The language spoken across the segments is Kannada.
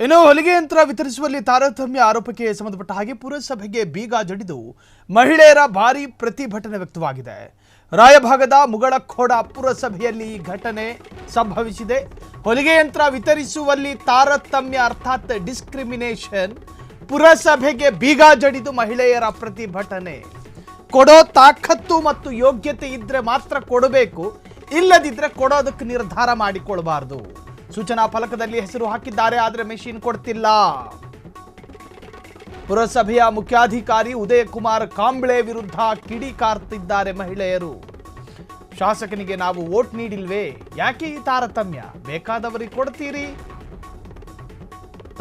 ಇನ್ನು ಹೊಲಿಗೆ ಯಂತ್ರ ವಿತರಿಸುವಲ್ಲಿ ತಾರತಮ್ಯ ಆರೋಪಕ್ಕೆ ಸಂಬಂಧಪಟ್ಟ ಹಾಗೆ ಪುರಸಭೆಗೆ ಬೀಗ ಜಡಿದು ಮಹಿಳೆಯರ ಭಾರೀ ಪ್ರತಿಭಟನೆ ವ್ಯಕ್ತವಾಗಿದೆ. ರಾಯಭಾಗದ ಮುಗಳಖೋಡ ಪುರಸಭೆಯಲ್ಲಿ ಈ ಘಟನೆ ಸಂಭವಿಸಿದೆ. ಹೊಲಿಗೆ ಯಂತ್ರ ವಿತರಿಸುವಲ್ಲಿ ತಾರತಮ್ಯ ಅರ್ಥಾತ್ ಡಿಸ್ಕ್ರಿಮಿನೇಷನ್. ಪುರಸಭೆಗೆ ಬೀಗ ಜಡಿದು ಮಹಿಳೆಯರ ಪ್ರತಿಭಟನೆ. ಕೊಡೋ ತಾಕತ್ತು ಮತ್ತು ಯೋಗ್ಯತೆ ಇದ್ರೆ ಮಾತ್ರ ಕೊಡಬೇಕು, ಇಲ್ಲದಿದ್ರೆ ಕೊಡೋದಕ್ಕೆ ನಿರ್ಧಾರ ಮಾಡಿಕೊಳ್ಳಬಾರದು. ಸೂಚನಾ ಫಲಕದಲ್ಲಿ ಹೆಸರು ಹಾಕಿದ್ದಾರೆ, ಆದರೆ ಮೆಷಿನ್ ಕೊಡ್ತಿಲ್ಲ. ಪುರಸಭೆಯ ಮುಖ್ಯಾಧಿಕಾರಿ ಉದಯ ಕುಮಾರ್ ಕಾಂಬ್ಳೆ ವಿರುದ್ಧ ಕಿಡಿಕಾರ್ತಿದ್ದಾರೆ ಮಹಿಳೆಯರು. ಶಾಸಕನಿಗೆ ನಾವು ವೋಟ್ ನೀಡಿಲ್ವೇ, ಯಾಕೆ ಈ ತಾರತಮ್ಯ? ಬೇಕಾದವರಿಗೆ ಕೊಡ್ತೀರಿ,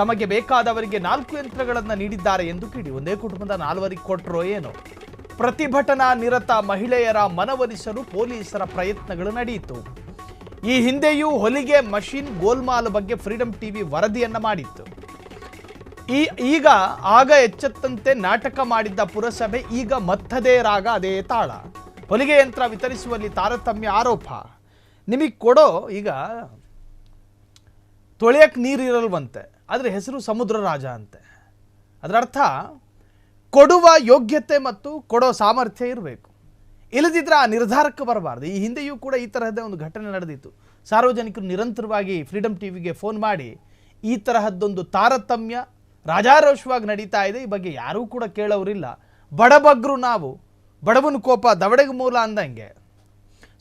ತಮಗೆ ಬೇಕಾದವರಿಗೆ 4 ಯಂತ್ರಗಳನ್ನು ನೀಡಿದ್ದಾರೆ ಎಂದು ಕಿಡಿ. ಒಂದೇ ಕುಟುಂಬದ 4 ಕೊಟ್ಟರೋ ಏನೋ. ಪ್ರತಿಭಟನಾ ನಿರತ ಮಹಿಳೆಯರ ಮನವೊಲಿಸಲು ಪೊಲೀಸರ ಪ್ರಯತ್ನಗಳು ನಡೆಯಿತು. ಈ ಹಿಂದೆಯೂ ಹೊಲಿಗೆ ಮಷಿನ್ ಗೋಲ್ಮಾಲ್ ಬಗ್ಗೆ ಫ್ರೀಡಂ ಟಿವಿ ವರದಿಯನ್ನ ಮಾಡಿತ್ತು. ಆಗ ಎಚ್ಚೆತ್ತಂತೆ ನಾಟಕ ಮಾಡಿದ್ದ ಪುರಸಭೆ ಈಗ ಮತ್ತದೇ ರಾಗ ಅದೇ ತಾಳ. ಹೊಲಿಗೆ ಯಂತ್ರ ವಿತರಿಸುವಲ್ಲಿ ತಾರತಮ್ಯ ಆರೋಪ. ನಿಮಗೆ ಕೊಡೋ ಈಗ ತೊಳೆಯಕ್ಕೆ ನೀರಿರಲ್ವಂತೆ, ಆದರೆ ಹೆಸರು ಸಮುದ್ರ ರಾಜ ಅಂತೆ. ಅದರ ಅರ್ಥ ಕೊಡುವ ಯೋಗ್ಯತೆ ಮತ್ತು ಕೊಡೋ ಸಾಮರ್ಥ್ಯ ಇರಬೇಕು, ಇಲ್ಲದಿದ್ದರೆ ಆ ನಿರ್ಧಾರಕ್ಕೆ ಬರಬಾರ್ದು. ಈ ಹಿಂದೆಯೂ ಕೂಡ ಈ ತರಹದ ಒಂದು ಘಟನೆ ನಡೆದಿತ್ತು. ಸಾರ್ವಜನಿಕರು ನಿರಂತರವಾಗಿ ಫ್ರೀಡಂ ಟಿವಿಗೆ ಫೋನ್ ಮಾಡಿ ಈ ತರಹದ್ದೊಂದು ತಾರತಮ್ಯ ರಾಜಾರೋಷವಾಗಿ ನಡೀತಾ ಇದೆ, ಈ ಬಗ್ಗೆ ಯಾರೂ ಕೂಡ ಕೇಳೋರಿಲ್ಲ. ಬಡಬಗ್ರು ನಾವು, ಬಡವನ ಕೋಪ ದವಡೆಗೆ ಮೂಲ ಅಂದಂಗೆ.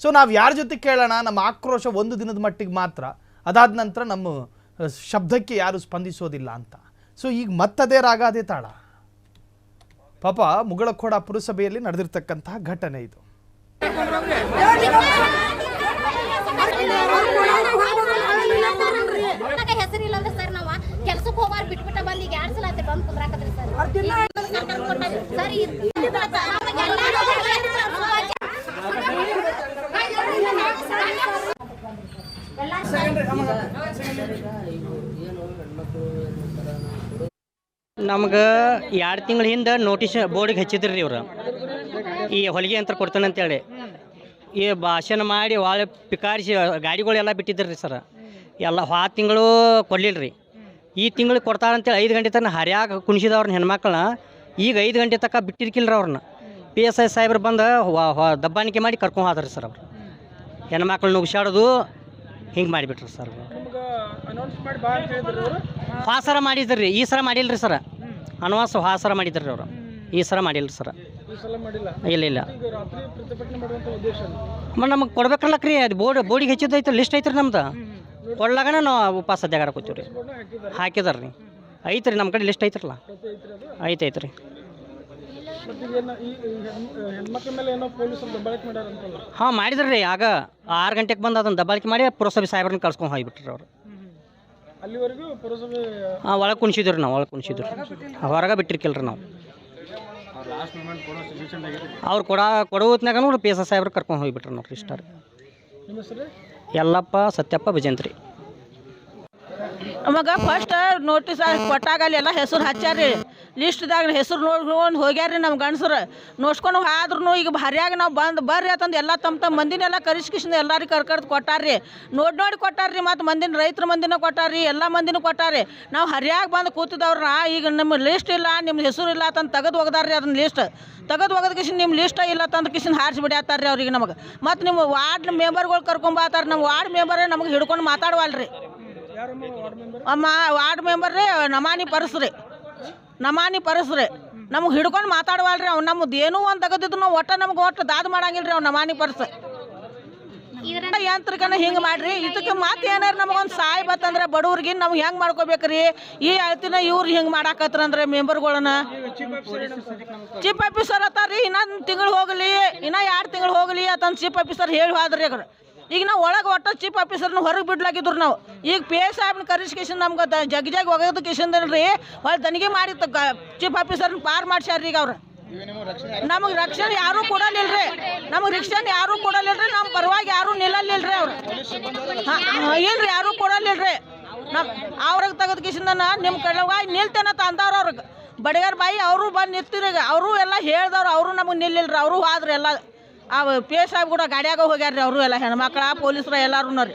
ಸೊ ನಾವು ಯಾರ ಜೊತೆ ಕೇಳೋಣ? ನಮ್ಮ ಆಕ್ರೋಶ ಒಂದು ದಿನದ ಮಟ್ಟಿಗೆ ಮಾತ್ರ, ಅದಾದ ನಂತರ ನಮ್ಮ ಶಬ್ದಕ್ಕೆ ಯಾರು ಸ್ಪಂದಿಸೋದಿಲ್ಲ ಅಂತ. ಸೊ ಈಗ ಮತ್ತದೇ ರಾಗ ಅದೇ ತಾಳ. ಪಾಪ ಮುಗಳಖೋಡ ಪುರಸಭೆಯಲ್ಲಿ ನಡೆದಿರ್ತಕ್ಕಂತಹ ಘಟನೆ ಇದು. ನಮ್ಗೆ 2 ತಿಂಗಳ ಹಿಂದೆ ನೋಟಿಸ್ ಬೋರ್ಡಿಗೆ ಹಚ್ಚಿದ್ರಿ ರೀ ಇವ್ರು, ಈ ಹೊಲಿಗೆ ಯಂತ್ರ ಕೊಡ್ತಾನೆ ಅಂತೇಳಿ. ಈ ಭಾಷಣ ಮಾಡಿ ಒಳ್ಳೆ ಪಿಕಾರಿಸಿ ಗಾಡಿಗಳೆಲ್ಲ ಬಿಟ್ಟಿದ್ರಿ ರೀ ಸರ್. ಎಲ್ಲ ತಿಂಗಳು ಕೊಡಲಿಲ್ಲ ರೀ. ಈ ತಿಂಗಳಿಗೆ ಕೊಡ್ತಾರಂತೇಳಿ 5 ಗಂಟೆ ತನಕ ಹರ್ಯಾಗ ಕುಣಿಸಿದವ್ರನ್ನ ಹೆಣ್ಮಕ್ಳನ್ನ ಈಗ 5 ಗಂಟೆ ತನಕ ಬಿಟ್ಟಿರ್ಕಿಲ್ಲ ರೀ ಅವ್ರನ್ನ. PSI ಸಾಹೇಬ್ರು ಬಂದು ದಬ್ಬಾಣಿಕೆ ಮಾಡಿ ಕರ್ಕೊಂಡು ಹೋದ್ರಿ ಸರ್. ಅವ್ರು ಹೆಣ್ಮಕ್ಳು ನುಗ್ಸಾಡೋದು ಹಿಂಗೆ ಮಾಡಿಬಿಟ್ರಿ ಸರ್. ಹಾಸರ ಮಾಡಿದ್ರಿ ರೀ, ಈ ಸಲ ಮಾಡಿಲ್ಲ ರೀ ಸರ್. ಅನವಾಸ ಹಾಸರ ಮಾಡಿದ್ರಿ ಅವರು, ಈ ಸಲ ಮಾಡಿಲ್ಲ ಸರ್. ಇಲ್ಲ ನಮಗೆ ಕೊಡ್ಬೇಕಲ್ಲಕ್ರಿ, ಅದು ಬೋರ್ಡಿಗೆ ಹೆಚ್ಚಿದ್ದೈತೆ, ಲಿಸ್ಟ್ ಐತ್ರಿ ನಮ್ದು. ಕೊಡ್ಲಾಗನ ನಾವು ಉಪವಾಸ ಸದ್ಯಗಾರ ಕೂತೀವಿ ರೀ. ಹಾಕಿದಾರೆ ರೀ, ಐತ್ರಿ ನಮ್ಮ ಕಡೆ ಲಿಸ್ಟ್ ಐತ್ರಲ್ಲ, ಐತ್ರಿ. ಹಾಂ ಮಾಡಿದ್ರಿ ರೀ. ಆಗ 6 ಗಂಟೆಗೆ ಬಂದು ಅದನ್ನು ದಬ್ಬಾಳಿಕೆ ಮಾಡಿ ಪುರಸಭೆ ಸಾಹೇಬ್ರನ್ನ ಕಳ್ಸ್ಕೊಂಡು ಹೋಗ್ಬಿಟ್ರಿ ಅವರು. ಒಳಗೆ ಕುಣಿಸಿದ್ರಿ ನಾವು, ಒಳಗೆ ಕುಣಿಸಿದ್ರಿ, ಹೊರಗೆ ಬಿಟ್ಟಿರ್ಕಿಲ್ರಿ ನಾವು. ಅವ್ರು ಕೊಡೋ ಹೊತ್ನಾಗ ನೋಡಿ PSI ಸಾಹೇಬ್ರು ಕರ್ಕೊಂಡು ಹೋಗಿಬಿಟ್ರಿ ನಾವು ಲಿಸ್ಟಾರ್. ಯಲ್ಲಪ್ಪ ಸತ್ಯಪ್ಪ ಭಜಂತ್ರಿ. ನಮಗೆ ಫಸ್ಟ್ ನೋಟಿಸ್ ಕೊಟ್ಟಾಗ ಅಲ್ಲೆಲ್ಲ ಹೆಸರು ಹಚ್ಚಾರಿ. ಲಿಸ್ಟ್ದಾಗ ಹೆಸರು ನೋಡ್ಕೊಂಡು ಹೋಗ್ಯಾರ್ರಿ ನಮ್ಮ ಗಂಡಸರು. ನೋಡ್ಸ್ಕೊಂಡು ಆದ್ರೂ ಈಗ ಹರ್ಯಾಗ ನಾವು ಬರ್ರಿ ಅಂತಂದು ಎಲ್ಲ ತಮ್ಮ ಮಂದಿನೆಲ್ಲ ಕರಿಸ್ಕಿಸಿಂದ ಎಲ್ಲರಿಗೆ ಕರ್ಕರ್ದು ಕೊಟ್ಟಾರ್ರಿ. ನೋಡಿ ಕೊಟ್ಟಾರ್ರಿ. ಮತ್ತು ಮಂದಿನ ರೈತರ ಮಂದಿನ ಕೊಟ್ಟಾರ್ರಿ, ಎಲ್ಲ ಮಂದಿನೂ ಕೊಟ್ಟಾರ್ರಿ. ನಾವು ಹರ್ಯಾಗ ಬಂದು ಕೂತಿದ್ದವ್ರನ್ನ ಈಗ ನಮ್ಮ ಲಿಸ್ಟ್ ಇಲ್ಲ, ನಿಮ್ಮ ಹೆಸರು ಇಲ್ಲ ಅಂತಂದು ತೆಗೆದು ಒಗದಾರ್ರಿ. ಅದನ್ನ ಲಿಸ್ಟ್ ತೆಗೆದು ಒಗದ ಕಿಶನ್ ನಿಮ್ಮ ಲಿಸ್ಟ್ ಇಲ್ಲ ತಂದು ಕಿಶನ್ ಹಾರಿಸಿ ಬಿಡ್ಯಾತಾರ್ರಿ ಅವ್ರಿಗೆ ನಮಗೆ. ಮತ್ತು ನಿಮ್ಮ ವಾರ್ಡ್ ಮೆಂಬರ್ಗಳು ಕರ್ಕೊಂಬಾತಾರೆ. ನಮ್ಮ ವಾರ್ಡ್ ಮೆಂಬರೇ ನಮಗೆ ಹಿಡ್ಕೊಂಡು ಮಾತಾಡವಲ್ರಿ. ವಾರ್ಡ್ ಮೆಂಬರ್ ರೀ ನಮಾನಿ ಪರಸ್ರಿ ನಮಗೆ ಹಿಡ್ಕೊಂಡು ಮಾತಾಡವಲ್ರಿ. ಅವ್ನು ನಮ್ಮದು ಏನೂ ಒಂದು ತೆಗೆದಿದ್ದು ನಾವು ನಮ್ಗೆ ದಾದ ಮಾಡಂಗಿಲ್ಲ ರೀ. ಅವ್ನು ನಮಾನಿ ಪರ್ಸ್ ಯಂತ್ರಕನ ಹಿಂಗೆ ಮಾಡ್ರಿ. ಇದಕ್ಕೆ ಮತ್ತೆ ಏನಾರು ನಮಗೊಂದು ಸಹಾಯ ಬತ್ತಂದ್ರೆ ಬಡವ್ರಿಗೆ ನಮ್ಗೆ ಹೆಂಗೆ ಮಾಡ್ಕೋಬೇಕ್ರಿ? ಈ ಅಳ್ತಿನ ಇವ್ರು ಹಿಂಗೆ ಮಾಡಾಕತ್ರಂದ್ರೆ ಮೆಂಬರ್ಗಳನ್ನ ಚೀಫ್ ಆಫೀಸರ್ ಅತ್ತಾರ್ರಿ. ಇನ್ನೊಂದು ತಿಂಗಳು ಹೋಗಲಿ, ಇನ್ನೂ 2 ತಿಂಗಳು ಹೋಗಲಿ ಅಂತಂದು ಚೀಫ್ ಆಫೀಸರ್ ಹೇಳಿ ಹೋದ್ರಿ. ಈಗ ನಾವು ಒಳಗೆ ಒಟ್ಟು ಚೀಫ್ ಆಫೀಸರ್ನ ಹೊರಗೆ ಬಿಡ್ಲಾಗಿದ್ರು ನಾವು. ಈಗ PSI ಸಾಹೇಬ್ನ ಕರಿಸ್ಕೇಶನ್ ನಮ್ಗೆ ಜಗ್ ಒಗದು ಕಿಶನ್ರಿ ಹೊಳೆ ದನಿಗೆ ಮಾಡಿ ಚೀಫ್ ಆಫೀಸರ್ನ ಪಾರ್ ಮಾಡ್ಸ್ಯಾರ್ರಿ. ಈಗ ಅವ್ರು ನಮಗೆ ರಕ್ಷಣೆ ಯಾರೂ ಕೊಡಲಿಲ್ಲರಿ. ನಮ್ಮ ಪರವಾಗಿ ಯಾರೂ ನಿಲ್ಲಲಿಲ್ಲರಿ. ಅವ್ರು ಇಲ್ರಿ, ಯಾರೂ ಕೊಡಲಿಲ್ಲರಿ. ಅವ್ರಿಗೆ ತೆಗೆದು ಕಿಶನ್ ನಿಮ್ಮ ಕೆಳಗಾಗಿ ನಿಲ್ತೇನಂತ ಅಂದವ್ರು. ಅವ್ರಿಗೆ ಬಡಿಗಾರ ಬಾಯಿ ಅವರು ಬಂದು ನಿಂತಿರಿ. ಅವರು ಎಲ್ಲ ಹೇಳ್ದವ್ರು, ಅವರು ನಮಗೆ ನಿಲ್ಲಿಲ್ರಿ. ಅವರು ಆದ್ರೆ ಎಲ್ಲ PSI ಸಾಹೇಬ್ ಕೂಡ ಗಾಡಿಯಾಗ ಹೋಗ್ಯಾರ್ರಿ. ಅವರು ಎಲ್ಲ ಹೆಣ್ಮಕ್ಳ ಪೊಲೀಸರ ಎಲ್ಲರೂ ರೀ.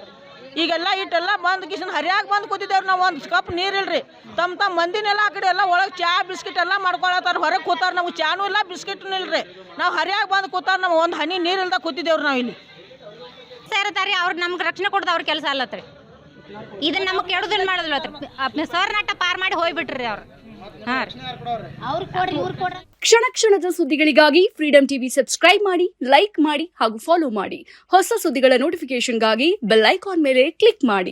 ಈಗೆಲ್ಲ ಇಟ್ಟೆಲ್ಲ ಬಂದು ಕಿಶನ್ ಹರಿಯಾಗಿ ಬಂದು ಕೂತಿದ್ದೇವ್ರಿ ನಾವು. ಒಂದು ಕಪ್ ನೀರಿಲ್ರಿ. ತಮ್ಮ ಮಂದಿನೆಲ್ಲ ಆ ಕಡೆ ಎಲ್ಲ ಒಳಗೆ ಚಾ ಬಿಸ್ಕಿಟ್ ಎಲ್ಲ ಮಾಡ್ಕೊಳತ್ತಾರ, ಹೊರಗೆ ಕೂತಾರ. ನಮ್ಗೆ ಚಾನೂ ಇಲ್ಲ ಬಿಸ್ಕಿಟ್ನೂ ಇಲ್ರಿ. ನಾವು ಹರಿಯಾಗಿ ಬಂದು ಕೂತಾರ, ನಾವು ಒಂದು ಹನಿ ನೀರಿಲ್ದ ಕೂತಿದ್ದೇವ್ರಿ ನಾವು ಇಲ್ಲಿ. ಸೇರ್ತಾರಿ ಅವ್ರು ನಮ್ಗೆ ರಕ್ಷಣೆ ಕೊಡ್ದು ಅವ್ರ ಕೆಲಸ ಅಲ್ಲತ್ರಿ. ಇದನ್ನ ನಮಗೆ ಕೆಡುದನ್ ಮಾಡೋದಿಲ್ಲ. ಸರ್ ನಟ ಪಾರ್ ಮಾಡಿ ಹೋಗ್ಬಿಟ್ರಿ ಅವ್ರು. ಹಾಂ ರೀ, ಅವ್ರು ಕೊಡ್ರಿ ಇವ್ರು ಕೊಡ್ರಿ. ಕ್ಷಣ ಕ್ಷಣದ ಸುದ್ದಿಗಳಿಗಾಗಿ ಫ್ರೀಡಂ ಟಿವಿ ಸಬ್ಸ್ಕ್ರೈಬ್ ಮಾಡಿ, ಲೈಕ್ ಮಾಡಿ ಹಾಗೂ ಫಾಲೋ ಮಾಡಿ. ಹೊಸ ಸುದ್ದಿಗಳ ನೋಟಿಫಿಕೇಶನ್ಗಾಗಿ ಬೆಲ್ ಐಕಾನ್ ಮೇಲೆ ಕ್ಲಿಕ್ ಮಾಡಿ.